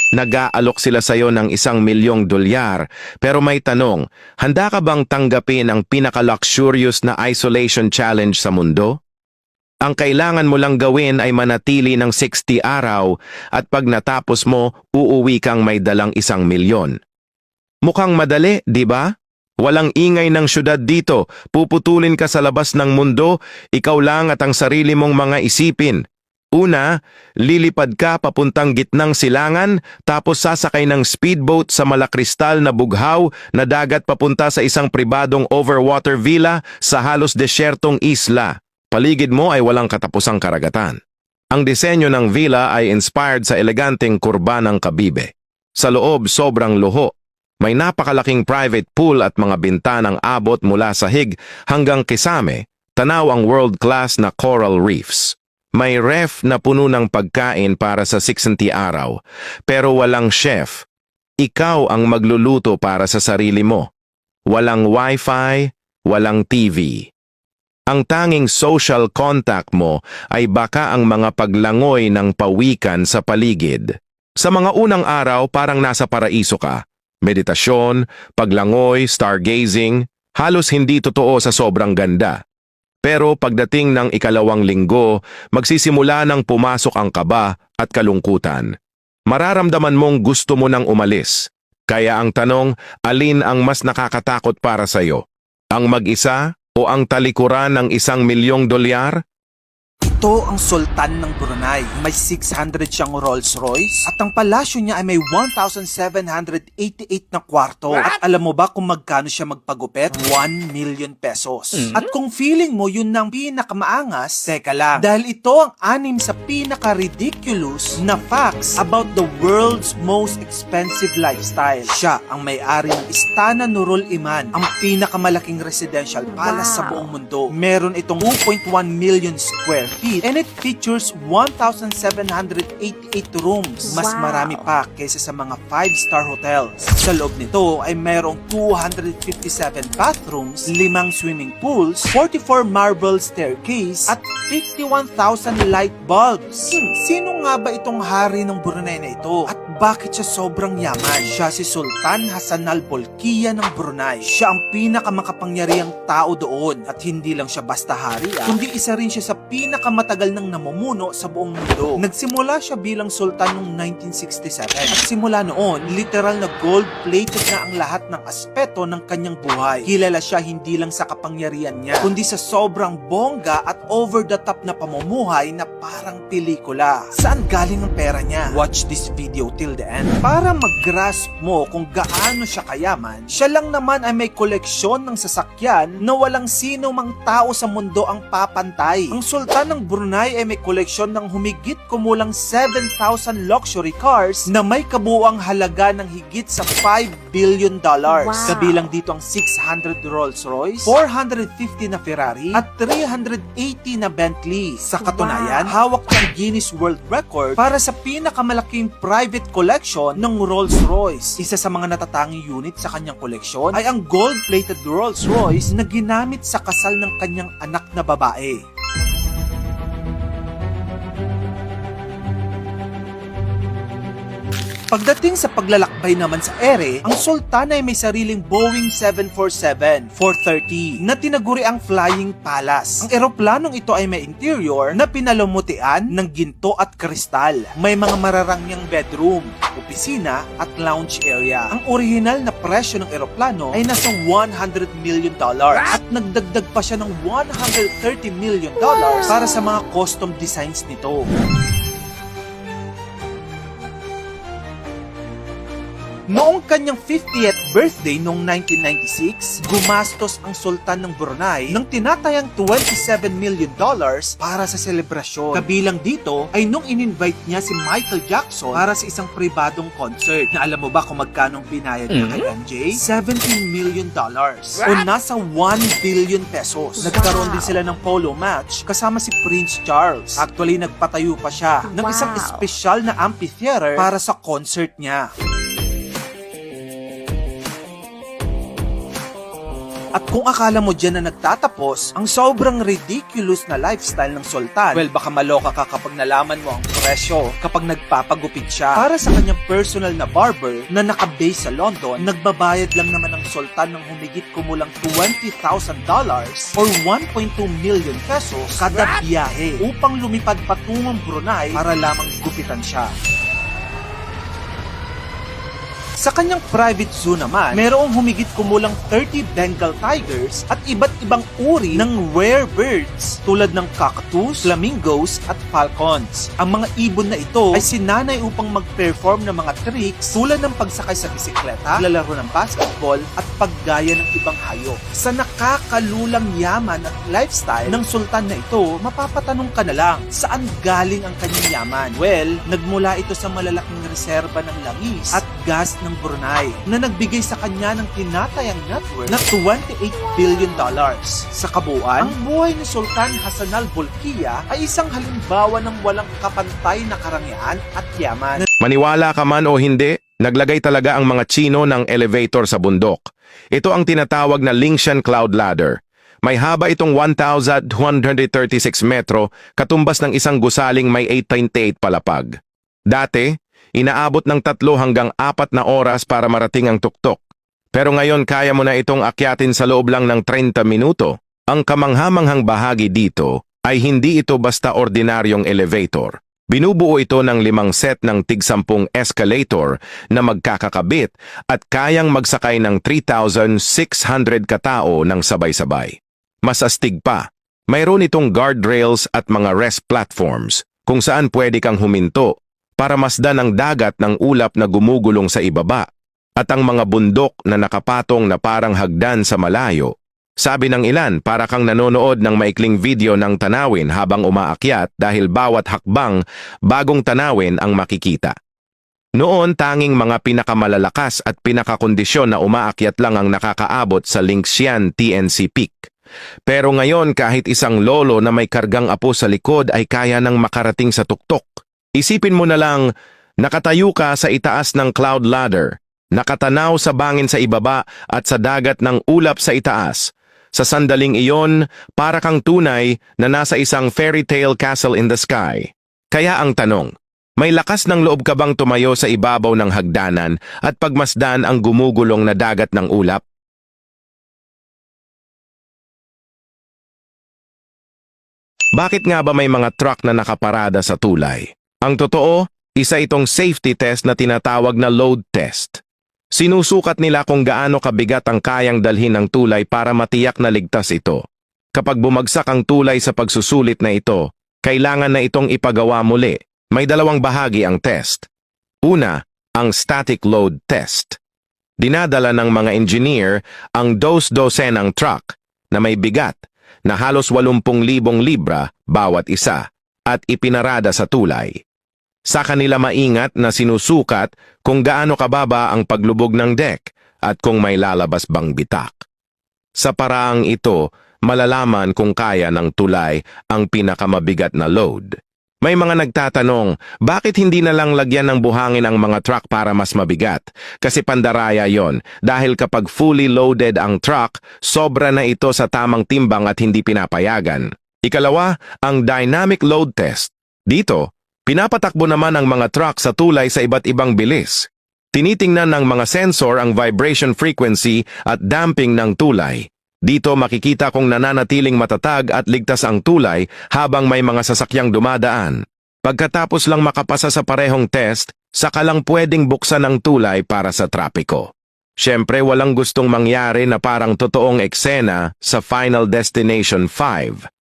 Nag-aalok sila sa'yo ng $1,000,000, pero may tanong, handa ka bang tanggapin ang pinaka-luxurious na isolation challenge sa mundo? Ang kailangan mo lang gawin ay manatili ng 60 araw at pag natapos mo, uuwi kang may dalang $1,000,000. Mukhang madali, di ba? Walang ingay ng syudad dito, puputulin ka sa labas ng mundo, ikaw lang at ang sarili mong mga isipin. Una, lilipad ka papuntang gitnang silangan tapos sasakay ng speedboat sa malakristal na bughaw na dagat papunta sa isang pribadong overwater villa sa halos desyertong isla. Paligid mo ay walang katapusang karagatan. Ang disenyo ng villa ay inspired sa eleganteng kurba ng Kabibe. Sa loob sobrang luho. May napakalaking private pool at mga bintanang abot mula sahig hanggang kisame, tanaw ang world-class na coral reefs. May ref na puno ng pagkain para sa 60 araw, pero walang chef. Ikaw ang magluluto para sa sarili mo. Walang wifi, walang TV. Ang tanging social contact mo ay baka ang mga paglangoy ng pawikan sa paligid. Sa mga unang araw parang nasa paraiso ka. Meditasyon, paglangoy, stargazing, halos hindi totoo sa sobrang ganda. Pero pagdating ng ikalawang linggo, magsisimula ng pumasok ang kaba at kalungkutan. Mararamdaman mong gusto mo nang umalis. Kaya ang tanong, alin ang mas nakakatakot para sa'yo? Ang mag-isa o ang talikuran ng $1,000,000? Ito ang Sultan ng Brunei. May 600 siyang Rolls Royce at ang palasyo niya ay may 1,788 na kwarto. At alam mo ba kung magkano siya magpagupit? 1,000,000 pesos. At kung feeling mo yun ng pinakamaangas, teka lang. Dahil ito ang 6 sa pinaka-ridiculous na facts about the world's most expensive lifestyle. Siya ang may-ari ng Istana Nurul Iman, ang pinakamalaking residential palace sa buong mundo. Meron itong 2.1 million square feet and it features 1,788 rooms. Mas marami pa kaysa sa mga 5-star hotels. Sa loob nito ay mayroong 257 bathrooms, 5 swimming pools, 44 marble staircase at 51,000 light bulbs. Sino nga ba itong hari ng Brunei na ito? At bakit siya sobrang yaman? Siya si Sultan Hassan Al Bolkiah ng Brunei. Siya ang pinakamakapangyarihang tao doon. At hindi lang siya basta hari, kundi isa rin siya sa pinakamatagal nang namumuno sa buong mundo. Nagsimula siya bilang sultan noong 1967. At simula noon, literal na gold-plated na ang lahat ng aspeto ng kanyang buhay. Kilala siya hindi lang sa kapangyarihan niya, kundi sa sobrang bongga at over-the-top na pamumuhay na parang pelikula. Saan galing ang pera niya? Watch this video till the end. Para mag-grasp mo kung gaano siya kayaman, siya lang naman ay may koleksyon ng sasakyan na walang sino mang tao sa mundo ang papantay. Ang Sultan ng Brunei ay may koleksyon ng humigit kumulang 7,000 luxury cars na may kabuuang halaga ng higit sa $5 billion. Kabilang dito ang 600 Rolls Royce, 450 na Ferrari at 380 na Bentley. Sa katunayan, hawak ng Guinness World Record para sa pinakamalaking private collection ng Rolls Royce. Isa sa mga natatanging unit sa kanyang koleksyon ay ang gold-plated Rolls Royce na ginamit sa kasal ng kanyang anak na babae. Pagdating sa paglalakbay naman sa ere, ang Sultan ay may sariling Boeing 747-430 na tinaguri ang Flying Palace. Ang eroplanong ito ay may interior na pinalumutian ng ginto at kristal. May mga mararangyang bedroom, opisina at lounge area. Ang orihinal na presyo ng eroplano ay nasa $100 million at nagdagdag pa siya ng $130 million para sa mga custom designs nito. Noong kanyang 50th birthday noong 1996, gumastos ang Sultan ng Brunei ng tinatayang $27 million para sa selebrasyon. Kabilang dito ay nung in-invite niya si Michael Jackson para sa isang pribadong concert. Na alam mo ba kung magkano binayad niya kay MJ? $17 million o nasa 1 billion pesos. Nagkaroon din sila ng polo match kasama si Prince Charles. Actually, nagpatayo pa siya ng isang espesyal na amphitheater para sa concert niya. At kung akala mo dyan na nagtatapos ang sobrang ridiculous na lifestyle ng Sultan, well, baka maloka ka kapag nalaman mo ang presyo kapag nagpapagupit siya. Para sa kanyang personal na barber na nakabase sa London, nagbabayad lang naman ang Sultan ng humigit kumulang $20,000 or 1.2 million pesos kada biyahe upang lumipad patungong Brunei para lamang gupitan siya. Sa kanyang private zoo naman, merong humigit kumulang 30 Bengal tigers at iba't ibang uri ng rare birds tulad ng cactus, flamingos at falcons. Ang mga ibon na ito ay sinanay upang mag-perform ng mga tricks tulad ng pagsakay sa bisikleta, lalaro ng basketball at paggaya ng ibang hayop. Sa nakakalulang yaman at lifestyle ng sultan na ito, mapapatanong ka na lang, saan galing ang kanyang yaman? Well, nagmula ito sa malalaking reserba ng langis at gas ng Brunei na nagbigay sa kanya ng tinatayang net worth na $28 billion. Sa kabuuan, ang buhay ni Sultan Hassanal Bolkiah ay isang halimbawa ng walang kapantay na karangyaan at yaman. Maniwala ka man o hindi, naglagay talaga ang mga Tsino ng elevator sa bundok. Ito ang tinatawag na Lingshan Cloud Ladder. May haba itong 1,236 metro, katumbas ng isang gusaling may 828 palapag. Dati, inaabot ng 3 hanggang 4 na oras para marating ang tuktok. Pero ngayon kaya mo na itong akyatin sa loob lang ng 30 minuto. Ang kamanghamanghang bahagi dito ay hindi ito basta ordinaryong elevator. Binubuo ito ng 5 set ng tig-10 escalator na magkakakabit at kayang magsakay ng 3,600 katao ng sabay-sabay. Mas astig pa, mayroon itong guardrails at mga rest platforms kung saan pwede kang huminto para masdan ang dagat ng ulap na gumugulong sa ibaba at ang mga bundok na nakapatong na parang hagdan sa malayo. Sabi ng ilan, para kang nanonood ng maikling video ng tanawin habang umaakyat dahil bawat hakbang bagong tanawin ang makikita. Noon tanging mga pinakamalalakas at pinakakondisyon na umaakyat lang ang nakakaabot sa Lingshan TNC Peak. Pero ngayon kahit isang lolo na may kargang apo sa likod ay kaya nang makarating sa tuktok. Isipin mo na lang, nakatayo ka sa itaas ng cloud ladder, nakatanaw sa bangin sa ibaba at sa dagat ng ulap sa itaas. Sa sandaling iyon, para kang tunay na nasa isang fairy tale castle in the sky. Kaya ang tanong, may lakas ng loob ka bang tumayo sa ibabaw ng hagdanan at pagmasdan ang gumugulong na dagat ng ulap? Bakit nga ba may mga truck na nakaparada sa tulay? Ang totoo, isa itong safety test na tinatawag na load test. Sinusukat nila kung gaano kabigat ang kayang dalhin ng tulay para matiyak na ligtas ito. Kapag bumagsak ang tulay sa pagsusulit na ito, kailangan na itong ipagawa muli. May 2 bahagi ang test. Una, ang static load test. Dinadala ng mga engineer ang dos-dosenang truck na may bigat na halos 80,000 libra bawat isa at ipinarada sa tulay. Sa kanila maingat na sinusukat kung gaano kababa ang paglubog ng deck at kung may lalabas bang bitak. Sa paraang ito, malalaman kung kaya ng tulay ang pinakamabigat na load. May mga nagtatanong, bakit hindi na lang lagyan ng buhangin ang mga truck para mas mabigat? Kasi pandaraya yon, dahil kapag fully loaded ang truck, sobra na ito sa tamang timbang at hindi pinapayagan. Ikalawa, ang dynamic load test. Dito, pinapatakbo naman ang mga truck sa tulay sa iba't ibang bilis. Tinitingnan ng mga sensor ang vibration frequency at damping ng tulay. Dito makikita kung nananatiling matatag at ligtas ang tulay habang may mga sasakyang dumadaan. Pagkatapos lang makapasa sa parehong test, saka lang pwedeng buksan ang tulay para sa trapiko. Siyempre walang gustong mangyari na parang totoong eksena sa Final Destination 5.